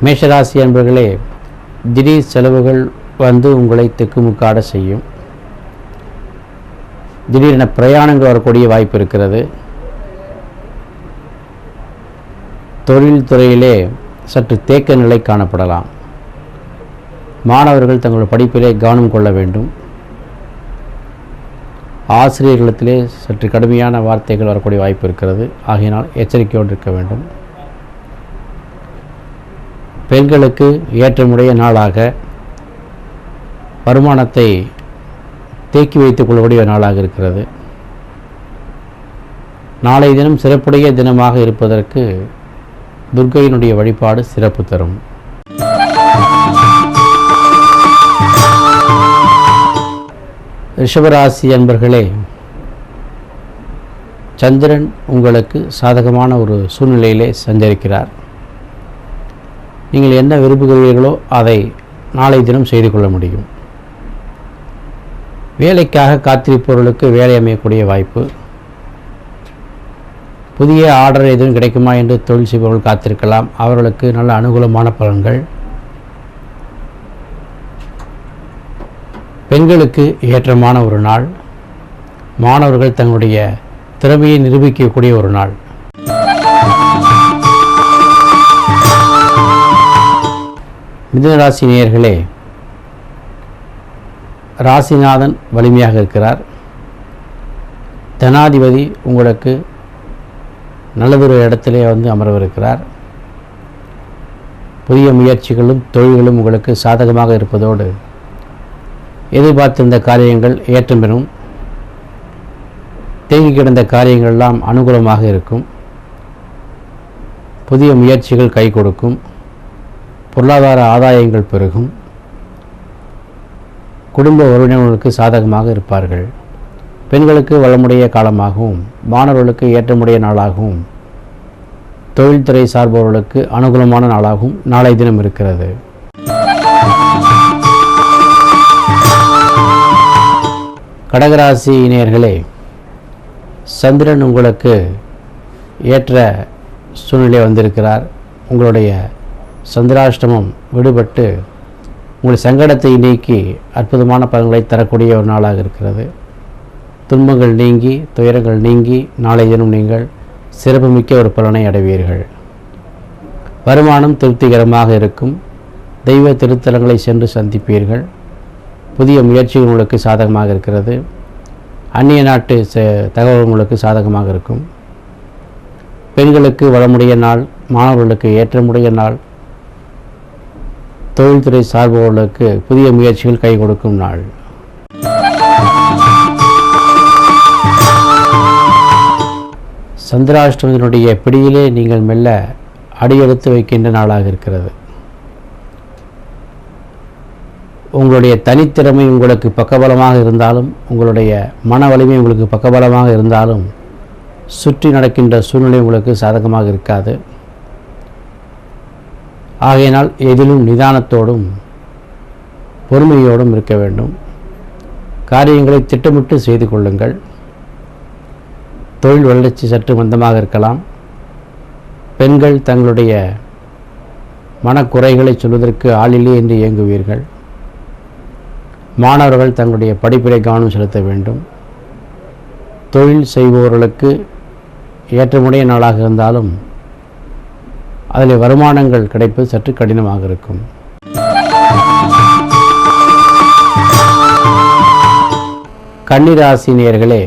மேஷராசி என்பவர்களே, திடீர் செலவுகள் வந்து உங்களை திக்குமுக்காட செய்யும். திடீரென பிரயாணங்கள் வரக்கூடிய வாய்ப்பு இருக்கிறது. தொழில் துறையிலே சற்று தேக்க நிலை காணப்படலாம். மாணவர்கள் தங்கள் படிப்பிலே கவனம் கொள்ள வேண்டும். ஆசிரியர்களிடத்திலே சற்று கடுமையான வார்த்தைகள் வரக்கூடிய வாய்ப்பு இருக்கிறது. ஆகையினால் எச்சரிக்கையோடு இருக்க வேண்டும். பெண்களுக்கு ஏற்றமுடைய நாளாக, வருமானத்தை தேக்கி வைத்துக் கொள்ளக்கூடிய நாளாக இருக்கிறது. நாளைய தினம் சிறப்புடைய தினமாக இருப்பதற்கு துர்க்கையினுடைய வழிபாடு சிறப்பு தரும். ரிஷபராசி அன்பர்களே, சந்திரன் உங்களுக்கு சாதகமான ஒரு சூழ்நிலையிலே சஞ்சரிக்கிறார். நீங்கள் என்ன விரும்புகிறீர்களோ அதை நாளை தினம் செய்து கொள்ள முடியும். வேலைக்காக காத்திருப்பவர்களுக்கு வேலை அமையக்கூடிய வாய்ப்பு. புதிய ஆர்டர் எதுவும் கிடைக்குமா என்று தொழில் செய்பவர்கள் காத்திருக்கலாம். அவர்களுக்கு நல்ல அனுகூலமான பலன்கள். பெண்களுக்கு ஏற்றமான ஒரு நாள். மாணவர்கள் தங்களுடைய திறமையை நிரூபிக்கக்கூடிய ஒரு நாள். மிதுன ராசி நேயர்களே, ராசிநாதன் வலிமையாக இருக்கிறார். தனாதிபதி உங்களுக்கு நல்லதொரு இடத்திலே அமரவிருக்கிறார். புதிய முயற்சிகளும் தொழில்களும் உங்களுக்கு சாதகமாக இருப்பதோடு எதிர்பார்த்திருந்த காரியங்கள் ஏற்றம் பெறும். தேங்கி கிடந்த காரியங்கள் எல்லாம் அனுகூலமாக இருக்கும். புதிய முயற்சிகள் கை கொடுக்கும். பொருளாதார ஆதாயங்கள் பெருகும். குடும்ப உறவினர்களுக்கு சாதகமாக இருப்பார்கள். பெண்களுக்கு வளமுடைய காலமாகவும், மாணவர்களுக்கு ஏற்றமுடைய நாளாகவும், தொழில்துறை சார்பவர்களுக்கு அனுகூலமான நாளாகவும் நாளை தினம் இருக்கிறது. கடகராசி நேயர்களே, சந்திரன் உங்களுக்கு ஏற்ற சூழ்நிலை வந்திருக்கிறார். உங்களுடைய சந்திராஷ்டமம் விடுபட்டு உங்கள் சங்கடத்தை நீக்கி அற்புதமான பலன்களை தரக்கூடிய ஒரு நாளாக இருக்கிறது. துன்பங்கள் நீங்கி, துயரங்கள் நீங்கி நாளை தினம் நீங்கள் சிறப்புமிக்க ஒரு பலனை அடைவீர்கள். வருமானம் திருப்திகரமாக இருக்கும். தெய்வ திருத்தலங்களை சென்று சந்திப்பீர்கள். புதிய முயற்சிகள் உங்களுக்கு சாதகமாக இருக்கிறது. அந்நிய நாட்டு தகவல் உங்களுக்கு சாதகமாக இருக்கும். பெண்களுக்கு வளமுடைய நாள். மாணவர்களுக்கு ஏற்றமுடைய நாள். தொழில்துறை சார்பவர்களுக்கு புதிய முயற்சிகள் கை கொடுக்கும் நாள். சந்திராஷ்டமத்தினுடைய பிடியிலே நீங்கள் மெல்ல அடியெடுத்து வைக்கின்ற நாளாக இருக்கிறது. உங்களுடைய தனித்திறமை உங்களுக்கு பக்கபலமாக இருந்தாலும், உங்களுடைய மன வலிமை உங்களுக்கு பக்கபலமாக இருந்தாலும், சுற்றி நடக்கின்ற சூழ்நிலை உங்களுக்கு சாதகமாக இருக்காது. ஆகையினால் எதிலும் நிதானத்தோடும் பொறுமையோடும் இருக்க வேண்டும். காரியங்களை திட்டமிட்டு செய்து கொள்ளுங்கள். தொழில் வளர்ச்சி சற்று மந்தமாக இருக்கலாம். பெண்கள் தங்களுடைய மனக்குறைகளை சொல்வதற்கு ஆளில்லை என்று இயங்குவீர்கள். மாணவர்கள் தங்களுடைய படிப்பிலே கவனம் செலுத்த வேண்டும். தொழில் செய்பவர்களுக்கு ஏற்றமுடைய நாளாக இருந்தாலும் அதில் வருமானங்கள் கிடைப்பது சற்று கடினமாக இருக்கும். கன்னிராசி நேயர்களே,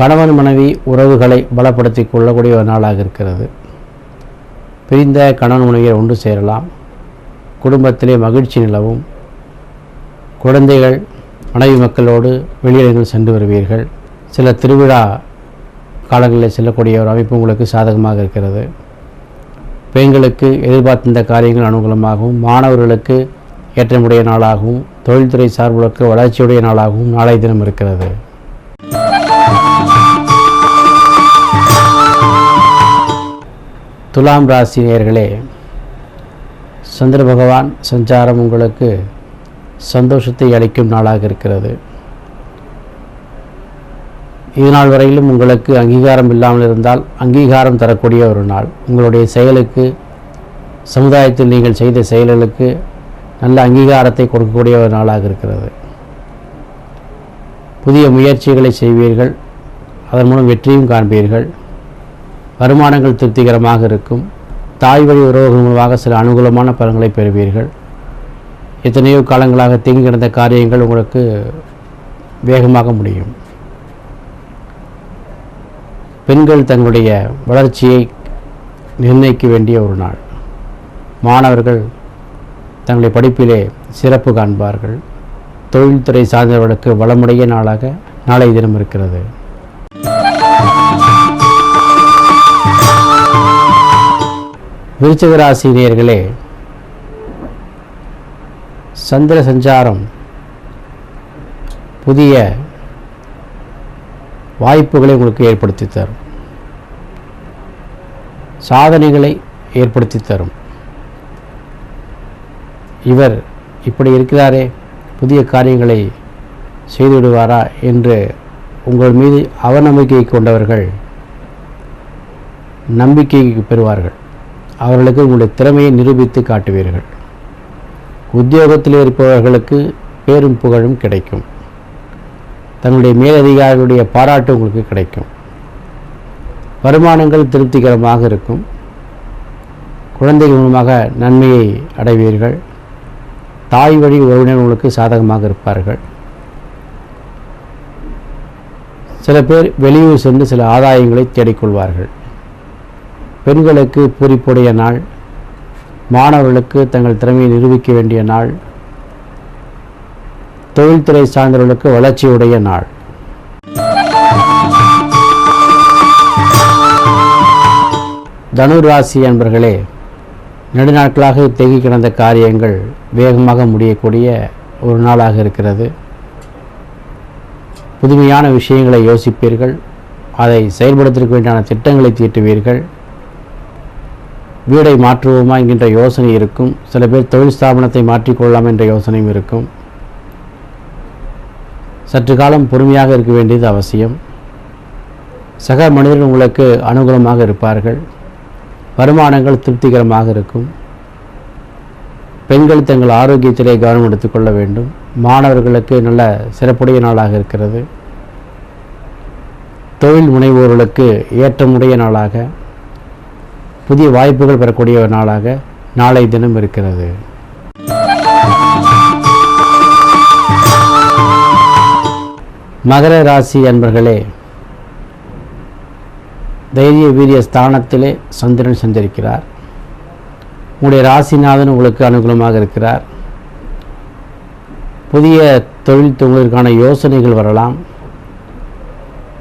கணவன் மனைவி உறவுகளை பலப்படுத்திக் கொள்ளக்கூடிய ஒரு நாளாக இருக்கிறது. பிரிந்த கணவன் மனைவியர் ஒன்று சேரலாம். குடும்பத்திலே மகிழ்ச்சி நிலவும். குழந்தைகள் மனைவி மக்களோடு வெளியிடங்கள் சென்று வருவீர்கள். சில திருவிழா காலங்களில் செல்லக்கூடிய ஒரு அமைப்பு உங்களுக்கு சாதகமாக இருக்கிறது. பெண்களுக்கு எதிர்பார்த்திருந்த காரியங்கள் அனுகூலமாகவும், மாணவர்களுக்கு ஏற்றமுடைய நாளாகவும், தொழில்துறை சார்புகளுக்கு வளர்ச்சியுடைய நாளாகவும் நாளை தினம் இருக்கிறது. துலாம் ராசி நேயர்களே, சந்திர பகவான் சஞ்சாரம் உங்களுக்கு சந்தோஷத்தை அளிக்கும் நாளாக இருக்கிறது. இதுநாள் வரையிலும் உங்களுக்கு அங்கீகாரம் இல்லாமல் இருந்தால் அங்கீகாரம் தரக்கூடிய ஒரு நாள். உங்களுடைய செயலுக்கு, சமுதாயத்தில் நீங்கள் செய்த செயல்களுக்கு நல்ல அங்கீகாரத்தை கொடுக்கக்கூடிய ஒரு நாளாக இருக்கிறது. புதிய முயற்சிகளை செய்வீர்கள், அதன் மூலம் வெற்றியும் காண்பீர்கள். வருமானங்கள் திருப்திகரமாக இருக்கும். தாய் வழி உறவுகள் மூலமாக சில அனுகூலமான பலன்களை பெறுவீர்கள். எத்தனையோ காலங்களாக தேங்கி கிடந்த காரியங்கள் உங்களுக்கு வேகமாக முடியும். பெண்கள் தங்களுடைய வளர்ச்சியை நிர்ணயிக்க வேண்டிய ஒரு நாள். மாணவர்கள் தங்களுடைய படிப்பிலே சிறப்பு காண்பார்கள். தொழில்துறை சார்ந்தவர்களுக்கு வளமுடைய நாளாக நாளைய தினம் இருக்கிறது. விருச்சிக ராசி நேயர்களே, சந்திர சஞ்சாரம் புதிய வாய்ப்புகளை உங்களுக்கு ஏற்படுத்தி தரும். சாதனைகளை ஏற்படுத்தி தரும். இவர் இப்படி இருக்கிறாரே, புதிய காரியங்களை செய்துவிடுவாரா என்று உங்கள் மீது அவநம்பிக்கை கொண்டவர்கள் நம்பிக்கை பெறுவார்கள். அவர்களுக்கு உங்களுடைய திறமையை நிரூபித்து காட்டுவீர்கள். உத்தியோகத்தில் இருப்பவர்களுக்கு பேரும் புகழும் கிடைக்கும். தங்களுடைய மேலதிகாரிகளுடைய பாராட்டு உங்களுக்கு கிடைக்கும். வருமானங்கள் திருப்திகரமாக இருக்கும். குழந்தைகள் மூலமாக நன்மையை அடைவீர்கள். தாய் வழி உறவினர் உங்களுக்கு சாதகமாக இருப்பார்கள். சில பேர் வெளியூர் சென்று சில ஆதாயங்களை தேடிக்கொள்வார்கள். பெண்களுக்கு பூரிப்புடைய நாள். மாணவர்களுக்கு தங்கள் திறமையை நிரூபிக்க வேண்டிய நாள். தொழில்துறை சார்ந்தவர்களுக்கு வளர்ச்சியுடைய நாள். தனுர் ராசி அன்பர்களே, நெடுநாட்களாக தேங்கி கிடந்த காரியங்கள் வேகமாக முடியக்கூடிய ஒரு நாளாக இருக்கிறது. புதுமையான விஷயங்களை யோசிப்பீர்கள். அதை செயல்படுத்திருக்க வேண்டியான திட்டங்களை தீட்டுவீர்கள். வீடை மாற்றுவோமா என்கின்ற யோசனை இருக்கும். சில பேர் தொழில் ஸ்தாபனத்தை மாற்றிக்கொள்ளலாம் என்ற யோசனையும் இருக்கும். சற்று காலம் பொறுமையாக இருக்க வேண்டியது அவசியம். சக மனிதர்கள் உங்களுக்கு அனுகூலமாக இருப்பார்கள். வருமானங்கள் திருப்திகரமாக இருக்கும். பெண்கள் தங்கள் ஆரோக்கியத்திலே கவனம் எடுத்துக்கொள்ள வேண்டும். மாணவர்களுக்கு நல்ல சிறப்புடைய நாளாக இருக்கிறது. தொழில் முனைவோர்களுக்கு ஏற்றமுடைய நாளாக, புதிய வாய்ப்புகள் பெறக்கூடிய ஒரு நாளாக நாளை தினம் இருக்கிறது. மகர ராசி அன்பர்களே, தைரிய வீரிய ஸ்தானத்திலே சந்திரன் சஞ்சரிக்கிறார். உங்களுடைய ராசிநாதன் உங்களுக்கு அனுகூலமாக இருக்கிறார். புதிய தொழில் துவங்குவதற்கான யோசனைகள் வரலாம்.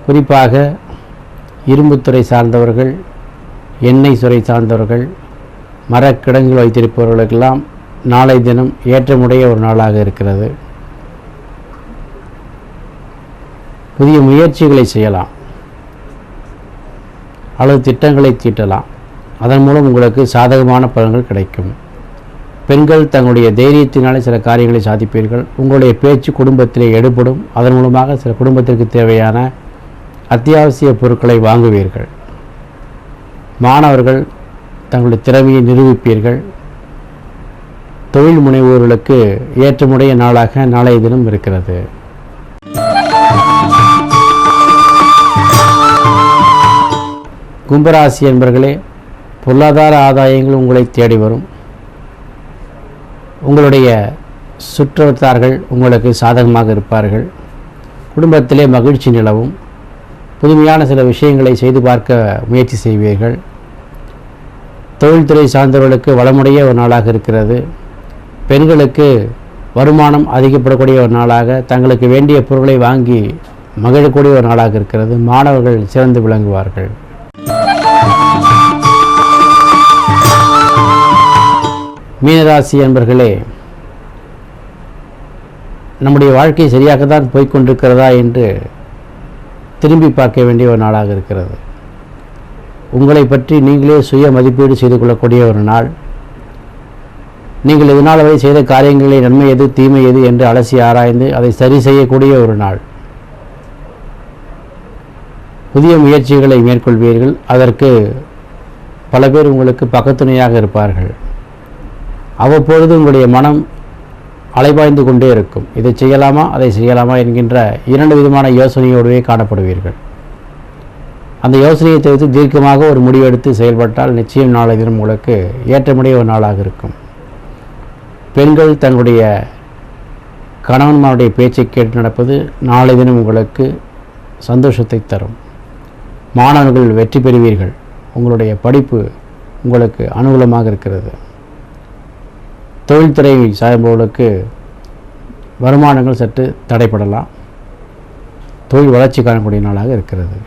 குறிப்பாக இரும்புத்துறை சார்ந்தவர்கள், எண்ணெய் துறை சார்ந்தவர்கள், மரக்கிடங்குகள் வைத்திருப்பவர்களுக்கெல்லாம் நாளை தினம் ஏற்றமுடைய ஒரு நாளாக இருக்கிறது. புதிய முயற்சிகளை செய்யலாம் அல்லது திட்டங்களை தீட்டலாம். அதன் மூலம் உங்களுக்கு சாதகமான பலன்கள் கிடைக்கும். பெண்கள் தங்களுடைய தைரியத்தினாலே சில காரியங்களை சாதிப்பீர்கள். உங்களுடைய பேச்சு குடும்பத்திலே எடுபடும். அதன் மூலமாக சில குடும்பத்திற்கு தேவையான அத்தியாவசிய பொருட்களை வாங்குவீர்கள். மாணவர்கள் தங்களுடைய திறமையை நிரூபிப்பீர்கள். தொழில் முனைவோர்களுக்கு ஏற்றமுடைய நாளாக நாளைய தினம் இருக்கிறது. கும்பராசி என்பர்களே, பொருளாதார ஆதாயங்கள் உங்களை தேடி வரும். உங்களுடைய சுற்றவட்டார்கள் உங்களுக்கு சாதகமாக இருப்பார்கள். குடும்பத்திலே மகிழ்ச்சி நிலவும். புதுமையான சில விஷயங்களை செய்து பார்க்க முயற்சி செய்வீர்கள். தொழில்துறை சார்ந்தவர்களுக்கு வளமுடைய ஒரு நாளாக இருக்கிறது. பெண்களுக்கு வருமானம் அதிகப்படக்கூடிய ஒரு நாளாக, தங்களுக்கு வேண்டிய பொருட்களை வாங்கி மகிழக்கூடிய ஒரு நாளாக இருக்கிறது. மாணவர்கள் சிறந்து விளங்குவார்கள். மீனராசி அன்பர்களே, நம்முடைய வாழ்க்கை சரியாகத்தான் போய்கொண்டிருக்கிறதா என்று திரும்பி பார்க்க வேண்டிய ஒரு நாளாக இருக்கிறது. உங்களை பற்றி நீங்களே சுய மதிப்பீடு செய்து கொள்ளக்கூடிய ஒரு நாள். நீங்கள் இதனால் வரை செய்த காரியங்களில் நன்மை எது தீமை எது என்று அலசி ஆராய்ந்து அதை சரி செய்யக்கூடிய ஒரு நாள். புதிய முயற்சிகளை மேற்கொள்வீர்கள். அதற்கு பல பேர் உங்களுக்கு பக்கத்துணையாக இருப்பார்கள். அவ்வப்பொழுது உங்களுடைய மனம் அலைபாய்ந்து கொண்டே இருக்கும். இதை செய்யலாமா அதை செய்யலாமா என்கின்ற 2 விதமான யோசனையோடவே காணப்படுவீர்கள். அந்த யோசனையை தவிர்த்து தீர்க்கமாக ஒரு முடிவெடுத்து செயல்பட்டால் நிச்சயம் நாளை தினம் உங்களுக்கு ஏற்றமுடைய ஒரு நாளாக இருக்கும். பெண்கள் தங்களுடைய கணவன்மாருடைய பேச்சை கேட்டு நடப்பது நாளை தினம் உங்களுக்கு சந்தோஷத்தை தரும். மாணவர்கள் வெற்றி பெறுவீர்கள். உங்களுடைய படிப்பு உங்களுக்கு அனுகூலமாக இருக்கிறது. தொழில்துறை சார்ந்தவர்களுக்கு வருமானங்கள் சற்று தடைப்படலாம். தொழில் வளர்ச்சி காணக்கூடிய நாளாக இருக்கிறது.